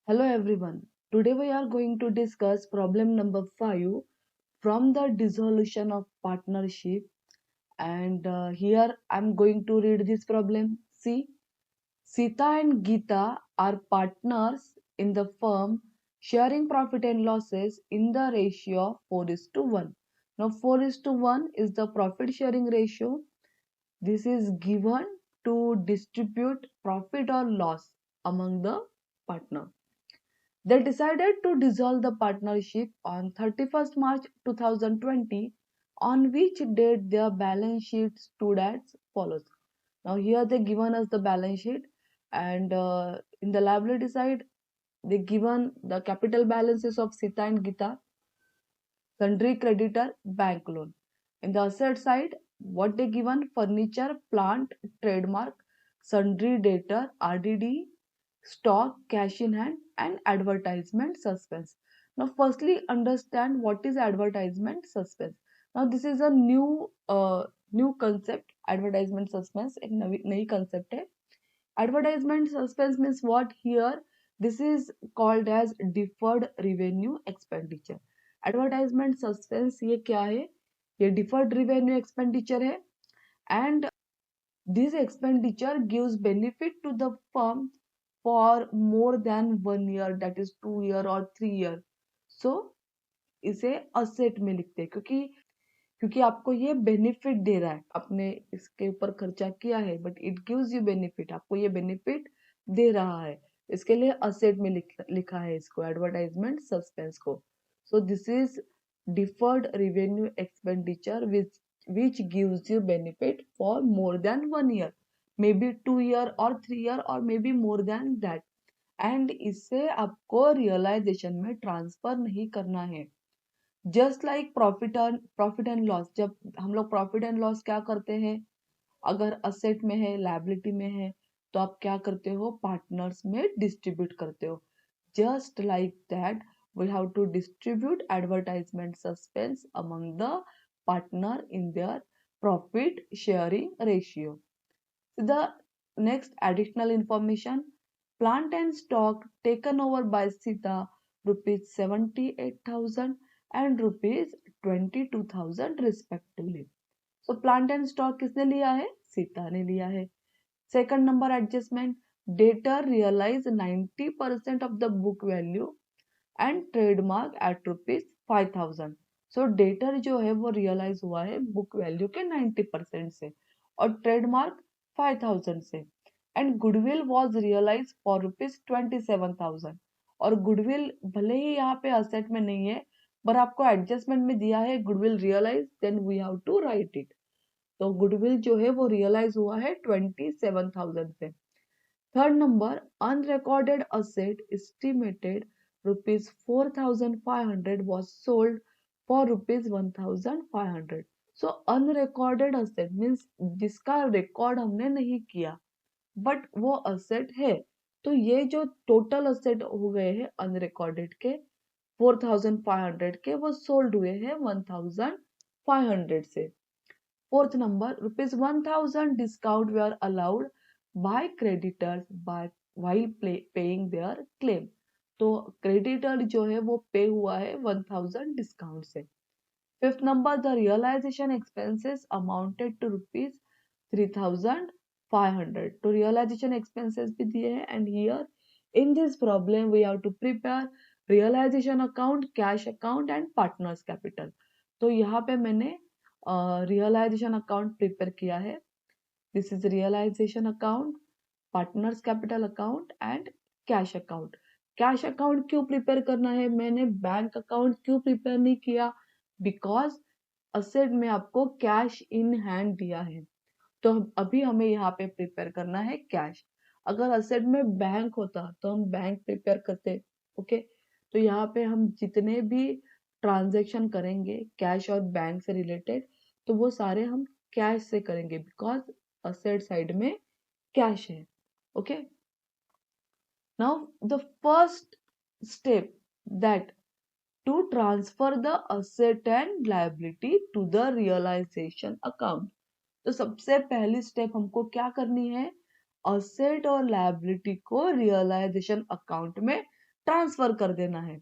Hello everyone. Today we are going to discuss problem number 5 from the dissolution of partnership, and here I'm going to read this problem. See, Sita and Geeta are partners in the firm sharing profit and losses in the ratio of 4 is to 1. Now 4 is to 1 is the profit sharing ratio. This is given to distribute profit or loss among the partner. They decided to dissolve the partnership on 31st March 2020, on which date their balance sheet stood as follows. Now here they given us the balance sheet, and in the liability side they given the capital balances of Sita and Gita, sundry creditor, bank loan. In the asset side, what they given: furniture, plant, trademark, sundry debtor, RDD, stock, cash in hand, and advertisement suspense. Now, firstly, understand what is advertisement suspense. Now, this is a new concept. Advertisement suspense एक नई concept है. Advertisement suspense means what here? This is called as deferred revenue expenditure. Advertisement suspense ये क्या है? ये deferred revenue expenditure है, and this expenditure gives benefit to the firm for more than 1 year, that is 2 year or 3 year. So इसे asset में लिखते हैं, क्योंकि आपको ये बेनिफिट दे रहा है, आपने इसके ऊपर खर्चा किया है but it gives you benefit, आपको ये बेनिफिट दे रहा है, इसके लिए असेट में लिखा है इसको, एडवर्टाइजमेंट सस्पेंस को. So this is deferred revenue expenditure which gives you benefit for more than 1 year, maybe 2 year or 3 year or maybe more than that, and इसे आपको रियलाइजेशन में ट्रांसफर नहीं करना है. Just like profit and loss, जब हम लोग profit and loss क्या करते हैं, अगर असेट में है, लायबिलिटी में है, तो आप क्या करते हो, पार्टनर्स में डिस्ट्रीब्यूट करते हो. Just like that we have to distribute advertisement suspense among the partner in their profit sharing ratio. The next additional information: plant and stock taken over by Sita, rupees 78,000 and rupees 22,000 respectively. So plant and stock किसने लिया है, सीता ने लिया है. Second number adjustment: debtor realize 90% of the book value and trademark at rupees 5,000. So debtor जो है वो realize हुआ है book value के 90% से और trademark 5,000 से, and goodwill was realized for rupees 27,000. और goodwill भले ही यहाँ पे asset में नहीं है, पर आपको adjustment में दिया है goodwill realize, then we have to write it. तो goodwill जो है वो realize हुआ है 27,000 से. Third number, unrecorded asset estimated rupees 4,500 was sold for rupees 1,500. So unrecorded asset means जिसका record हमने नहीं किया बट वो asset है. तो ये जो total asset हो गए हैं unrecorded के 4,500 के, वो sold हुए हैं 1,500 से. Fourth number, rupees 1,000 discount were allowed by creditors while paying their claim. तो creditor जो है वो पे हुआ है 1,000 discount से. Fifth number, the realization expenses amounted to rupees 3,500. तो realization expenses भी दिए हैं, and here in this problem we have to prepare realization account, cash account and partners capital. तो यहाँ पे मैंने रियलाइजेशन अकाउंट प्रिपेयर किया है. This is realisation account, partners capital account and cash account. Cash account क्यों prepare करना है, मैंने बैंक अकाउंट क्यों प्रिपेयर नहीं किया, बिकॉज असेट में आपको कैश इन हैंड दिया है, तो अभी हमें यहाँ पे प्रिपेयर करना है कैश. अगर असेट में बैंक होता तो हम बैंक प्रिपेयर करते. ओके, तो यहाँ पे हम जितने भी ट्रांजेक्शन करेंगे कैश और बैंक से रिलेटेड, तो वो सारे हम कैश से करेंगे बिकॉज असेट साइड में कैश है. Okay, now the first step that to transfer the asset and liability to the realization account. तो सबसे पहली स्टेप हमको क्या करनी है, असेट और लायबिलिटी को रियलाइजेशन अकाउंट में ट्रांसफर कर देना है।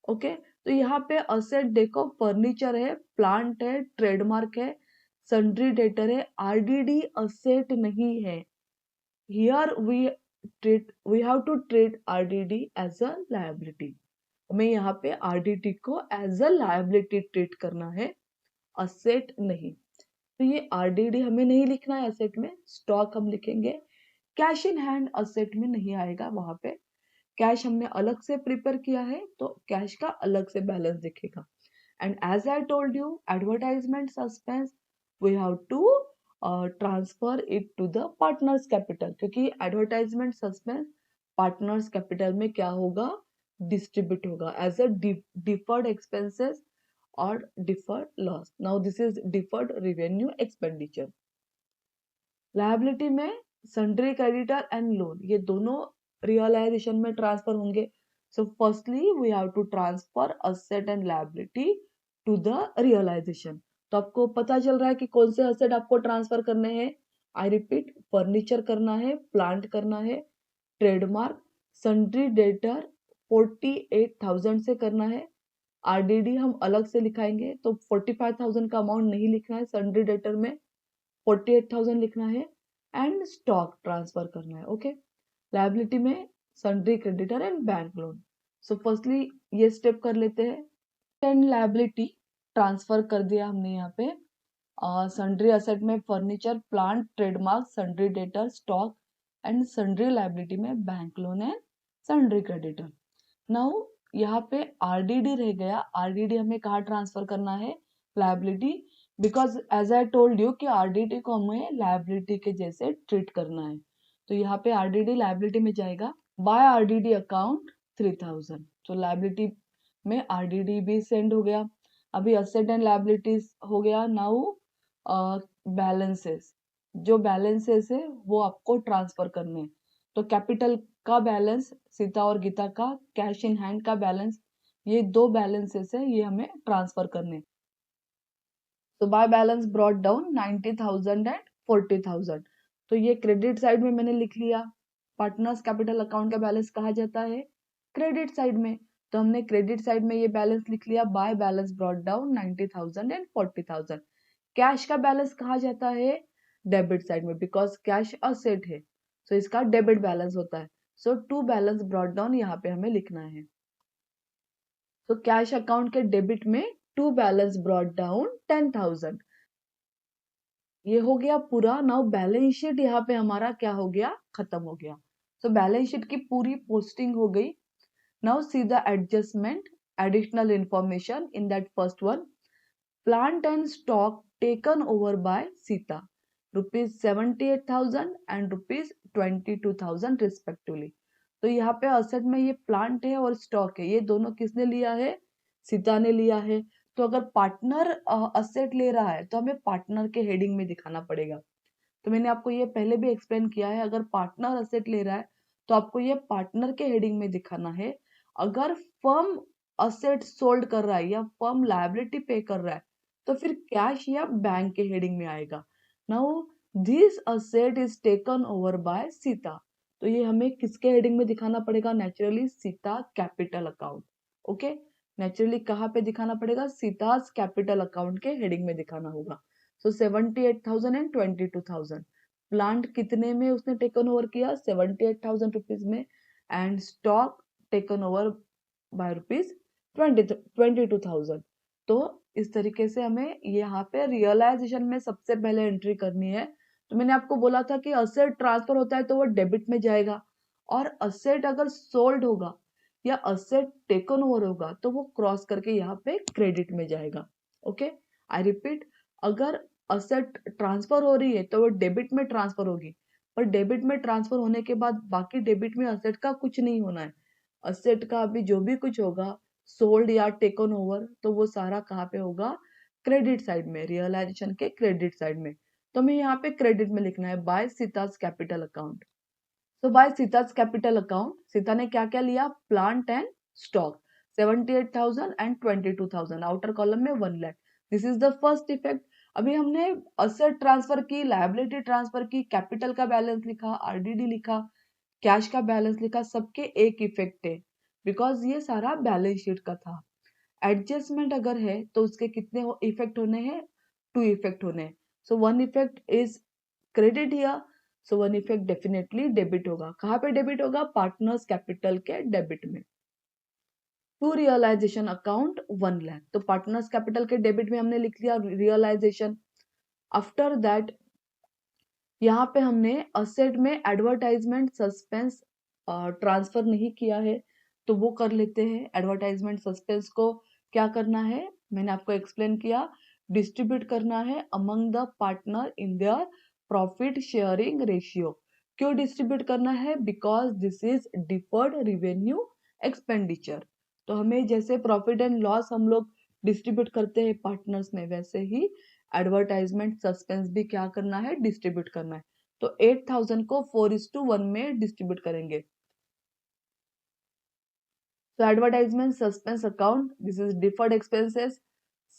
ओके, तो यहाँ पे असेट देखो, फर्नीचर है, प्लांट है, ट्रेडमार्क है, सन्ड्री डेटर है, आरडीडी असेट नहीं है। Here we have to treat RDD as a liability. हमें यहाँ पे आरडीडी को एज अ लायबिलिटी ट्रीट करना है, असेट नहीं। तो ये आरडीडी हमें नहीं लिखना है असेट में, स्टॉक हम लिखेंगे। कैश इन हैंड असेट में नहीं आएगा, वहां पे कैश हमने अलग से प्रिपेयर किया है तो कैश का अलग से बैलेंस दिखेगा। And as I told you, advertisement suspense we have to transfer it to the partners capital, क्योंकि एडवर्टाइजमेंट सस्पेंस पार्टनर्स कैपिटल में क्या होगा, डिस्ट्रीब्यूट होगा एज अ डिफर्ड एक्सपेंसेस और deferred loss. Now this is deferred revenue expenditure. Liability में sundry creditor and loan, ये दोनों realisation में ट्रांसफर होंगे। So firstly we have to transfer asset and liability to the realisation. तो आपको पता चल रहा है कि कौन से असेट आपको ट्रांसफर करने हैं। आई रिपीट, फर्नीचर करना है, प्लांट करना है, ट्रेडमार्क, सन्ड्री डेटर 48,000 से करना है। आरडीडी हम अलग से लिखाएंगे, तो 45,000 का अमाउंट नहीं लिखना है, सन्ड्री डेटर में 48,000 लिखना है, एंड स्टॉक ट्रांसफर करना है। ओके, लायबिलिटी में sundry creditor and bank loan. So firstly ये स्टेप कर लेते हैं। एंड लायबिलिटी ट्रांसफर कर दिया हमने यहाँ पे। सन्ड्री असेट में furniture, plant, trademark, sundry debtor, stock, and sundry liability में bank loan and sundry creditor. Now यहाँ पे आरडीडी रह गया। आरडीडी हमें कहाँ ट्रांसफर करना है, liability, because as I told you कि आरडीडी को हमें लायबिलिटी के जैसे ट्रीट करना है। तो यहाँ पे आरडीडी लायबिलिटी में जाएगा। बाय आरडीडी अकाउंट 3,000, तो लायबिलिटी में आरडीडी भी सेंड हो गया। अभी असेट एंड लायबिलिटीज हो गया। नाउ बैलेंसेस, जो बैलेंसेस है वो आपको ट्रांसफर करने हैं। तो कैपिटल का बैलेंस, सीता और गीता का कैश इन हैंड का बैलेंस, ये दो बैलेंसेस है, ये हमें ट्रांसफर करने। तो by balance brought down 90,000 and 40,000। तो ये क्रेडिट साइड में मैंने लिख लिया। पार्टनर्स कैपिटल अकाउंट का बैलेंस कहा जाता है क्रेडिट साइड में, तो हमने क्रेडिट साइड में ये बैलेंस लिख लिया। By balance brought down 90,000 and 40,000। Cash का बैलेंस कहा जाता है डेबिट साइड में, बिकॉज कैश असेट है, तो इसका डेबिट बैलेंस होता है। सो टू बैलेंस ब्रॉट डाउन यहाँ पे हमें लिखना है। तो कैश अकाउंट के डेबिट में टू बैलेंस ब्रॉट डाउन 10,000, ये हो गया पूरा। नाउ बैलेंस शीट यहाँ पे हमारा क्या हो गया, खत्म हो गया। तो बैलेंस शीट की पूरी पोस्टिंग हो गई। Now see the adjustment, additional information in that first one. Plant and stock taken over by Sita, ₹78,000 and ₹22,000 respectively. तो यहाँ पे असेट में ये प्लांट है और स्टॉक है, ये दोनों किसने लिया है, सीता ने लिया है। तो अगर पार्टनर असेट ले रहा है तो हमें पार्टनर के हेडिंग में दिखाना पड़ेगा। तो मैंने आपको ये पहले भी एक्सप्लेन किया है, अगर पार्टनर असेट ले रहा है तो आपको ये पार्टनर के हेडिंग में दिखाना है। अगर फर्म असेट सोल्ड कर रहा है या फर्म लायबिलिटी पे कर रहा है तो फिर कैश या बैंक के हेडिंग में आएगा। Now this asset is taken over by Sita, तो ये हमें किसके हेडिंग में दिखाना पड़ेगा, naturally Sita capital account. Okay, naturally कहाँ पे दिखाना पड़ेगा, सीताज कैपिटल अकाउंट के हेडिंग में दिखाना होगा। सो 78,000 एंड 22,000। प्लांट कितने में उसने टेकन ओवर किया, 78,000 रुपीज में, and stock taken over by rupees 22,000। तो इस तरीके से हमें यहाँ पे रियलाइजेशन में सबसे पहले एंट्री करनी है। तो मैंने आपको बोला था कि असेट ट्रांसफर होता है तो वो डेबिट में जाएगा, और असेट अगर सोल्ड होगा या असेट टेकन ओवर होगा तो वो क्रॉस करके यहाँ पे क्रेडिट में जाएगा। ओके, आई रिपीट, अगर असेट ट्रांसफर हो रही है तो वो डेबिट में ट्रांसफर होगी, पर डेबिट में ट्रांसफर होने के बाद बाकी डेबिट में असेट का कुछ नहीं होना है। असेट का अभी जो भी कुछ होगा सोल्ड या टेकन ओवर, तो वो सारा कहाँ पे होगा, क्रेडिट साइड में, रियलाइजेशन के क्रेडिट साइड में। तो हमें यहाँ पे क्रेडिट में लिखना है बाय सीताज कैपिटल अकाउंट। तो bye Sita's capital account, Sita ने क्या क्या लिया, plant and stock 78,000 and 22,000, outer column में 1 lakh. This is the first effect. अभी हमने असेट ट्रांसफर की, लायबिलिटी ट्रांसफर की, कैपिटल का बैलेंस लिखा, आरडीडी लिखा, कैश का बैलेंस लिखा, सबके एक इफेक्ट है। बिकॉज ये सारा बैलेंस शीट का था। एडजस्टमेंट अगर है तो उसके कितने इफेक्ट होने हैं, 2 इफेक्ट होने हैं। सो 1 effect is credit here, so 1 effect definitely debit होगा। कहाँ पे डेबिट होगा? पार्टनर्स कैपिटल के डेबिट में। टू रियलाइजेशन अकाउंट 1 लाख, तो पार्टनर्स कैपिटल के डेबिट में हमने लिख लिया रियलाइजेशन। आफ्टर दैट यहाँ पे हमने असेट में एडवर्टाइजमेंट सस्पेंस ट्रांसफर नहीं किया है, तो वो कर लेते हैं। एडवर्टाइजमेंट सस्पेंस को क्या करना है, मैंने आपको एक्सप्लेन किया, डिस्ट्रीब्यूट करना है among the partner in their profit sharing ratio. क्यों डिस्ट्रीब्यूट करना है? Because this is deferred revenue expenditure. तो हमें जैसे प्रॉफिट एंड लॉस हम लोग डिस्ट्रीब्यूट करते हैं पार्टनर्स में, वैसे ही एडवर्टाइजमेंट सस्पेंस भी क्या करना है? डिस्ट्रीब्यूट करना है। तो 8000 को 4:1 में डिस्ट्रीब्यूट करेंगे। तो advertisement suspense account, this is deferred expenses,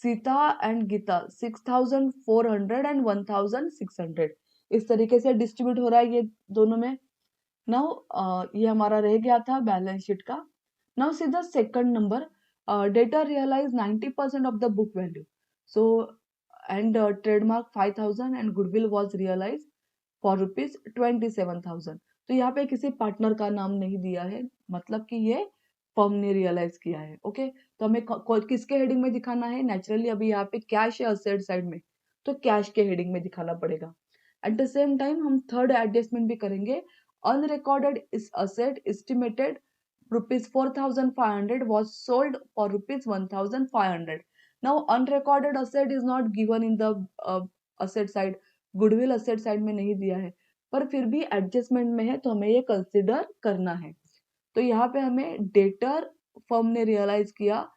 Sita and Gita 6400 and 1600, इस तरीके से डिस्ट्रीब्यूट हो रहा है ये दोनों में। नाउ ये हमारा रह गया था बैलेंस शीट का। Now see the second number, debtor realise 90% of the book value, so and trademark 5000 and goodwill was realise for ₹27,000। तो यहाँ पे किसी पार्टनर का नाम नहीं दिया है, मतलब कि ये फर्म ने रियलाइज किया है। ओके, तो हमें किसके हेडिंग में दिखाना है? नेचुरली अभी यहाँ पे कैश है असेट साइड में, तो कैश के हेडिंग में दिखाना पड़ेगा। एट द सेम टाइम हम थर्ड एडजस्टमेंट भी करेंगे। Unrecorded asset estimated ₹4,500 was sold for ₹1,500. Now unrecorded asset is not given in the asset side, goodwill asset side में नहीं दिया है, पर फिर भी एडजस्टमेंट में है तो हमें ये कंसिडर करना है। तो यहाँ पे हमें डेटर फर्म ने रियलाइज किया,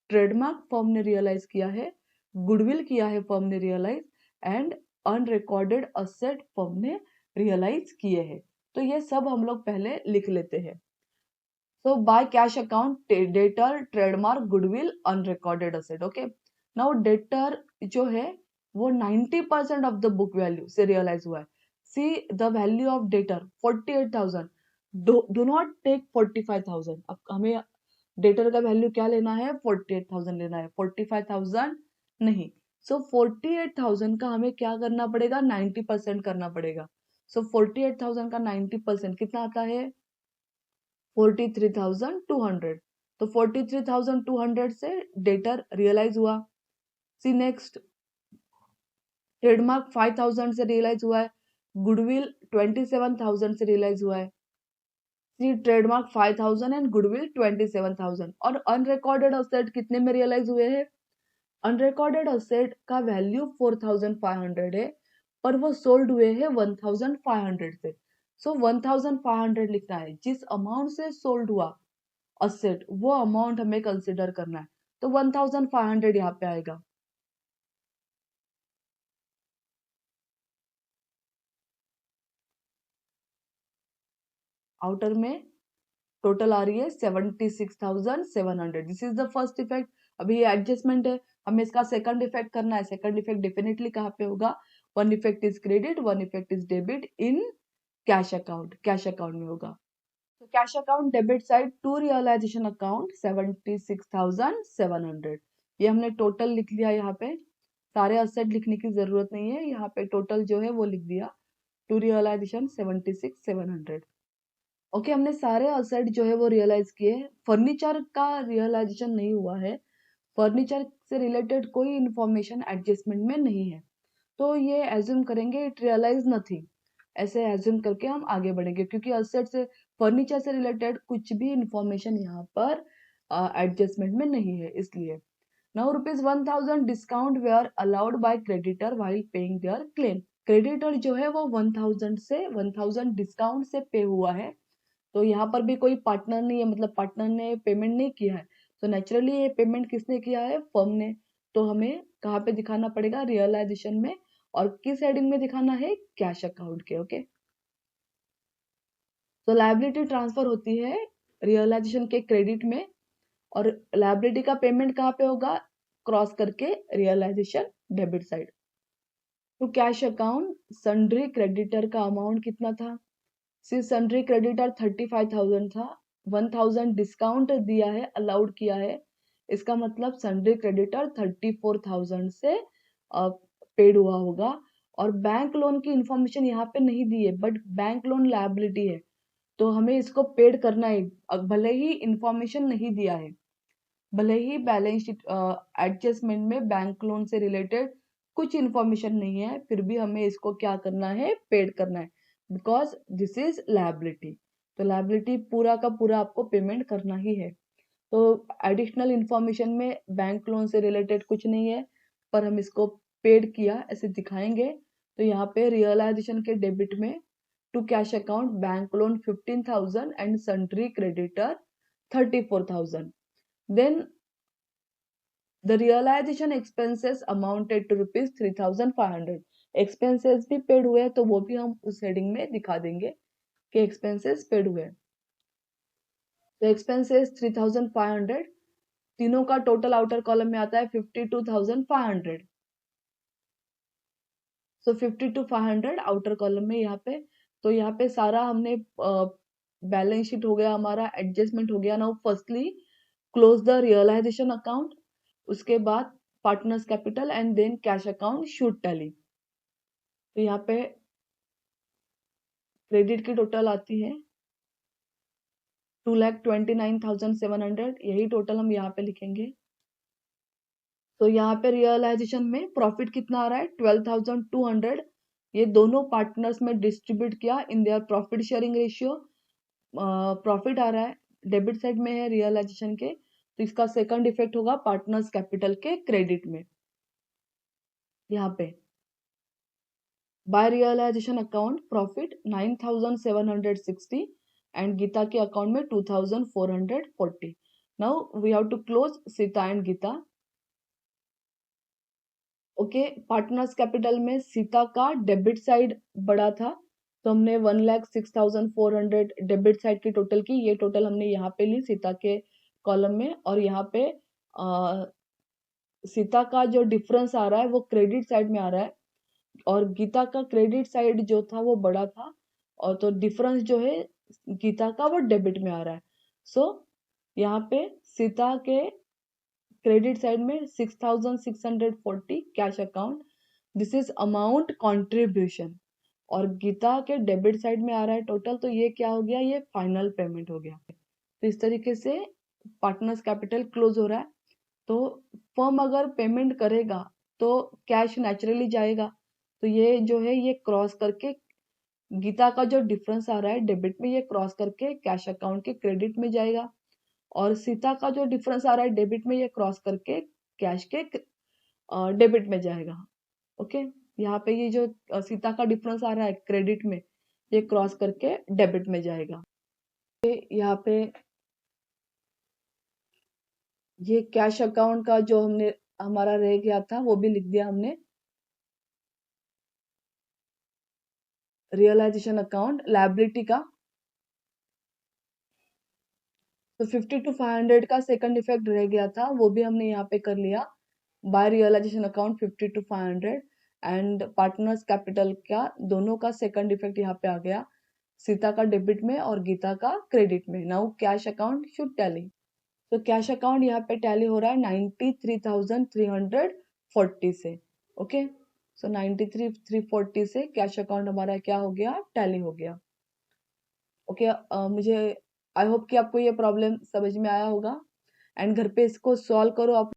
ट्रेडमार्क फर्म ने रियलाइज किया है, गुडविल किया है फर्म ने realise, and unrecorded asset firm ने रियलाइज किए हैं। तो ये सब हम लोग पहले लिख लेते हैं। So by cash account, debtor, trademark, goodwill, unrecorded asset. Okay. Now debtor जो है वो 90% of the book value से realize हुआ है. See the value of debtor 48,000. Do not take 45,000. अब हमें debtor का value क्या लेना है? 48,000 लेना है, 45,000 नहीं. So 48,000 का हमें क्या करना पड़ेगा? 90% करना पड़ेगा. So 48,000 का 90% कितना आता है? 43,200। तो 43,200 से डेटर रियलाइज हुआ। सी नेक्स्ट, ट्रेडमार्क 5,000 से रियलाइज हुआ है, गुडविल 27,000 से रियलाइज हुआ है। सी ट्रेडमार्क 5,000 एंड गुडविल 27,000। और अनरिकॉर्डेड असेट कितने में रियलाइज हुए हैं? अनरिकॉर्डेड असेट का वैल्यू 4,500 है, पर वो सोल्ड हुए हैं 1,500 से। सो 1,500 लिखना है, जिस अमाउंट से सोल्ड हुआ असेट वो अमाउंट हमें कंसिडर करना है। तो 1,500 यहाँ पे आएगा। आउटर में टोटल आ रही है 76,700। This is the first effect. अभी ये एडजस्टमेंट है, हमें इसका सेकंड इफेक्ट करना है। सेकंड इफेक्ट डेफिनेटली कहाँ पे होगा? 1 effect is credit, 1 effect is debit in cash account, cash account में होगा। तो cash account debit side to realisation account 76,700, ये हमने टोटल लिख लिया। यहाँ पे सारे असेट लिखने की जरूरत नहीं है, यहाँ पे टोटल जो है वो लिख दिया, टू रियलाइजेशन 76,700। ओके, हमने सारे असेट जो है वो रियलाइज किए। फर्नीचर का रियलाइजेशन नहीं हुआ है, फर्नीचर से रिलेटेड कोई इंफॉर्मेशन एडजस्टमेंट में नहीं है, तो ये एज्यूम करेंगे इट रियलाइज नथिंग, ऐसे एज्यूम करके हम आगे बढ़ेंगे, क्योंकि असेट से फर्नीचर से रिलेटेड कुछ भी इंफॉर्मेशन यहाँ पर एडजस्टमेंट में नहीं है, इसलिए। Now ₹1,000 discount were allowed by creditor while paying their claim. Creditor जो है वो 1,000 डिस्काउंट से पे हुआ है, तो यहाँ पर भी कोई पार्टनर नहीं है, मतलब पार्टनर ने पेमेंट नहीं किया है, तो नेचुरली ये पेमेंट किसने किया है? फर्म ने। तो हमें कहाँ पे दिखाना पड़ेगा? रियलाइजेशन में। और किस हेडिंग में दिखाना है? कैश अकाउंट के। ओके, तो लायबिलिटी ट्रांसफर होती है रियलाइजेशन के क्रेडिट में, और लायबिलिटी का पेमेंट कहाँ पे होगा? क्रॉस करके रियलाइजेशन डेबिट साइड। तो कैश अकाउंट सन्ड्री क्रेडिटर का अमाउंट कितना था? सी सन्ड्री क्रेडिटर 35,000 था, 1000 डिस्काउंट दिया है, अलाउड किया है, इसका मतलब सन्ड्री क्रेडिटर 34,000 से पेड हुआ होगा। और बैंक लोन की इंफॉर्मेशन यहाँ पे नहीं दी है, बट बैंक लोन लायबिलिटी है, तो हमें इसको पेड करना है, भले ही इंफॉर्मेशन नहीं दिया है, भले ही बैलेंस शीट एडजस्टमेंट में बैंक लोन से रिलेटेड कुछ इंफॉर्मेशन नहीं है, फिर भी हमें इसको क्या करना है, पेड करना है, बिकॉज दिस इज लायबिलिटी। तो लायबिलिटी पूरा का पूरा आपको पेमेंट करना ही है। तो एडिशनल इंफॉर्मेशन में बैंक लोन से रिलेटेड कुछ नहीं है, पर हम इसको पेड किया ऐसे दिखाएंगे। तो यहाँ पे रियलाइजेशन के डेबिट में to cash account bank loan 15,000 and sundry creditor 34,000। Then the realisation expenses amounted to rupees 3,500। Expenses भी पेड हुए, तो वो भी हम उस हेडिंग में दिखा देंगे कि एक्सपेंसेस पेड हुए। तो एक्सपेंसेस 3,500, तीनों का टोटल आउटर कॉलम में आता है 52,500। सो 52,500 आउटर कॉलम में यहाँ पे। तो यहाँ पे सारा हमने बैलेंस शीट हो गया, हमारा एडजस्टमेंट हो गया। Now firstly close the realisation account, उसके बाद partners capital and then cash account should tally. तो यहाँ पे क्रेडिट की टोटल आती है 2,29,700, यही टोटल हम यहाँ पे लिखेंगे। तो यहाँ पे रियलाइजेशन में प्रॉफिट कितना आ रहा है, 12,200। ये दोनों पार्टनर्स में डिस्ट्रीब्यूट किया in their profit sharing ratio. Profit आ रहा है, डेबिट साइड में है रियलाइजेशन के, तो इसका सेकंड इफेक्ट होगा पार्टनर्स कैपिटल के क्रेडिट में। यहाँ पे by realisation account profit 9,760 and Gita के अकाउंट में 2,440। Now we have to close Sita and Gita. Okay, partners capital में सीता का डेबिट साइड बड़ा था, तो हमने 1,06,400 डेबिट साइड की टोटल की, ये टोटल हमने यहाँ पे ली सीता के कॉलम में। और यहाँ पे सीता का जो डिफरेंस आ रहा है वो क्रेडिट साइड में आ रहा है, और गीता का क्रेडिट साइड जो था वो बड़ा था, और तो डिफरेंस जो है गीता का वो डेबिट में आ रहा है। सो यहाँ पे सीता के क्रेडिट साइड में 6,640 cash account, this is amount contribution, और गीता के डेबिट साइड में आ रहा है टोटल, तो ये क्या हो गया, ये फाइनल पेमेंट हो गया। तो इस तरीके से पार्टनर्स कैपिटल क्लोज हो रहा है। तो फर्म अगर पेमेंट करेगा तो कैश नेचुरली जाएगा, तो ये जो है ये क्रॉस करके गीता का जो डिफरेंस आ रहा है डेबिट में, ये क्रॉस करके कैश अकाउंट के क्रेडिट में जाएगा, और सीता का जो डिफरेंस आ रहा है डेबिट में, ये क्रॉस करके कैश के डेबिट में जाएगा। ओके, यहाँ पे ये जो सीता का डिफरेंस आ रहा है क्रेडिट में, ये क्रॉस करके डेबिट में जाएगा। यहाँ पे ये कैश अकाउंट का जो हमने हमारा रह गया था वो भी लिख दिया हमने। रियलाइजेशन अकाउंट लायबिलिटी का, तो 52,500 का सेकंड इफेक्ट रह गया था, वो भी हमने यहाँ पे कर लिया by realisation account 52,500 and partners capital का, दोनों का सेकंड इफेक्ट यहाँ पे आ गया, सीता का डेबिट में और गीता का क्रेडिट में। Now cash account should tally. तो कैश अकाउंट यहाँ पे टैली हो रहा है 93,340 से। ओके, सो 93,340 से कैश अकाउंट हमारा क्या हो गया, टैली हो गया। ओके, मुझे आई होप कि आपको ये प्रॉब्लम समझ में आया होगा, एंड घर पे इसको सॉल्व करो आप।